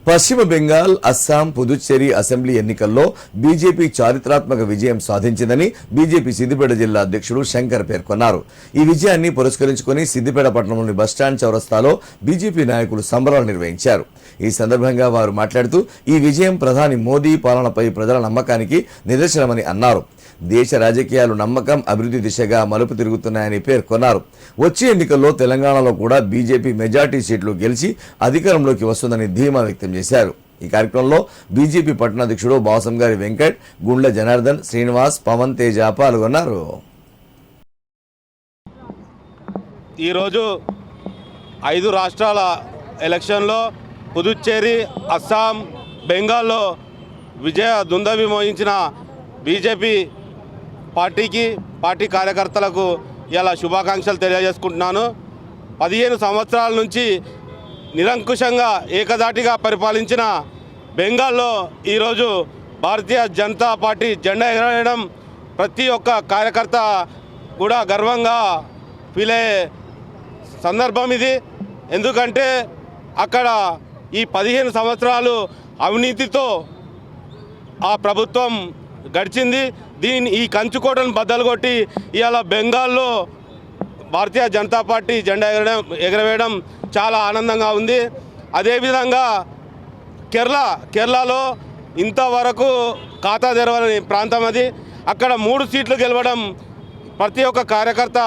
పశ్చిమ బెంగాల్, అస్సాం, పుదుచ్చేరి అసెంబ్లీ ఎన్నికల్లో బీజేపీ చారిత్రాత్మక విజయం సాధించిందని బీజేపీ సిద్దిపేట జిల్లా అధ్యక్షుడు శంకర్ పేర్కొన్నారు. ఈ విజయాన్ని పురస్కరించుకుని సిద్దిపేట పట్టణంలోని బస్టాండ్ చౌరస్తాలో బీజేపీ నాయకులు సంబరాలు నిర్వహించారు. ఈ సందర్భంగా వారు మాట్లాడుతూ ఈ విజయం ప్రధాని మోదీ పాలనపై ప్రజల నమ్మకానికి నిదర్శనమని అన్నారు. దేశ రాజకీయాలు నమ్మకం, అభివృద్ధి దిశగా మలుపు తిరుగుతున్నాయని పేర్కొన్నారు. వచ్చే ఎన్నికల్లో తెలంగాణలో కూడా బీజేపీ మెజార్టీ సీట్లు గెలిచి అధికారంలోకి వస్తుందని ధీమా వ్యక్తం చేశారు. ఈ కార్యక్రమంలో బీజేపీ పట్టణాధ్యక్షుడు బాసంగారి వెంకట్, గుండ్ల జనార్దన్, శ్రీనివాస్, పవన్ తేజ పాల్గొన్నారు. ఈరోజు 5 రాష్ట్రాల ఎలక్షన్లో పుదుచ్చేరి, అస్సాం, బెంగాల్లో విజయ దుందవి మోగించిన బీజేపీ పార్టీకి, పార్టీ కార్యకర్తలకు ఇలా శుభాకాంక్షలు తెలియజేసుకుంటున్నాను. 15 సంవత్సరాల నుంచి నిరంకుశంగా ఏకధాటిగా పరిపాలించిన బెంగాల్లో ఈరోజు భారతీయ జనతా పార్టీ జెండా ఎగరవేయడం ప్రతి ఒక్క కార్యకర్త కూడా గర్వంగా ఫీల్ అయ్యే సందర్భం ఇది. ఎందుకంటే అక్కడ ఈ 15 సంవత్సరాలు అవినీతితో ఆ ప్రభుత్వం గడిచింది. ఈ కంచుకోటను బద్దలు కొట్టి ఇవాళ బెంగాల్లో భారతీయ జనతా పార్టీ జెండా ఎగరవేయడం చాలా ఆనందంగా ఉంది. అదేవిధంగా కేరళలో ఇంతవరకు ఖాతా తెరవని ప్రాంతం అది. అక్కడ 3 సీట్లు గెలవడం ప్రతి ఒక్క కార్యకర్త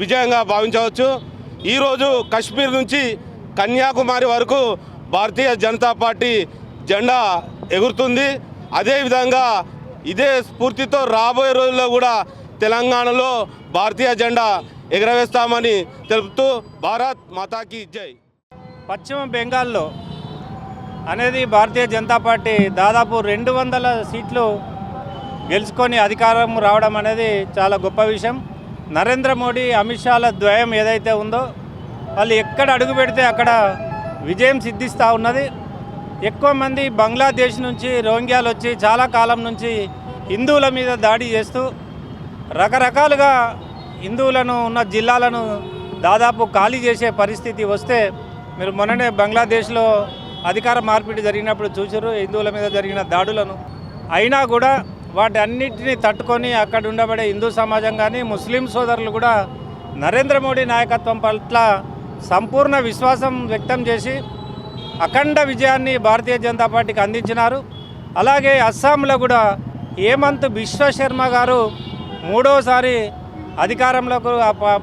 విజయంగా భావించవచ్చు. ఈరోజు కశ్మీర్ నుంచి కన్యాకుమారి వరకు భారతీయ జనతా పార్టీ జెండా ఎగురుతుంది. అదేవిధంగా ఇదే స్ఫూర్తితో రాబోయే రోజుల్లో కూడా తెలంగాణలో భారతీయ జెండా ఎగరవేస్తామని తెలుపుతూ భారత్ మాతాకి జై. పశ్చిమ బెంగాల్లో అనేది భారతీయ జనతా పార్టీ దాదాపు 200 సీట్లు గెలుచుకొని అధికారం రావడం అనేది చాలా గొప్ప విషయం. నరేంద్ర మోడీ, అమిత్ షాల ద్వయం ఏదైతే ఉందో వాళ్ళు ఎక్కడ అడుగు పెడితే అక్కడ విజయం సిద్ధిస్తూ ఉన్నది. ఎక్కువ మంది బంగ్లాదేశ్ నుంచి రోహింగ్యాలు వచ్చి చాలా కాలం నుంచి హిందువుల మీద దాడి చేస్తూ రకరకాలుగా హిందువులను ఉన్న జిల్లాలను దాదాపు ఖాళీ చేసే పరిస్థితి వస్తే మీరు మొన్ననే బంగ్లాదేశ్లో అధికార మార్పిడి జరిగినప్పుడు చూసారు హిందువుల మీద జరిగిన దాడులను. అయినా కూడా వాటి అన్నిటినీ తట్టుకొని అక్కడ ఉండబడే హిందూ సమాజం కానీ ముస్లిం సోదరులు కూడా నరేంద్ర మోడీ నాయకత్వం పట్ల సంపూర్ణ విశ్వాసం వ్యక్తం చేసి అఖండ విజయాన్ని భారతీయ జనతా పార్టీకి అందించినారు. అలాగే అస్సాంలో కూడా హేమంత్ బిశ్వ శర్మ గారు 3వసారి అధికారంలోకి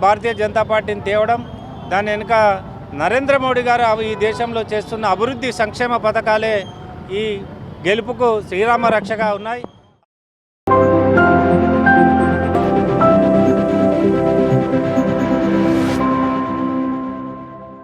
భారతీయ జనతా పార్టీని తేవడం, దాని వెనుక నరేంద్ర మోడీ గారు ఈ దేశంలో చేస్తున్న అభివృద్ధి సంక్షేమ పథకాలే ఈ గెలుపుకు శ్రీరామ రక్షగా ఉన్నాయి.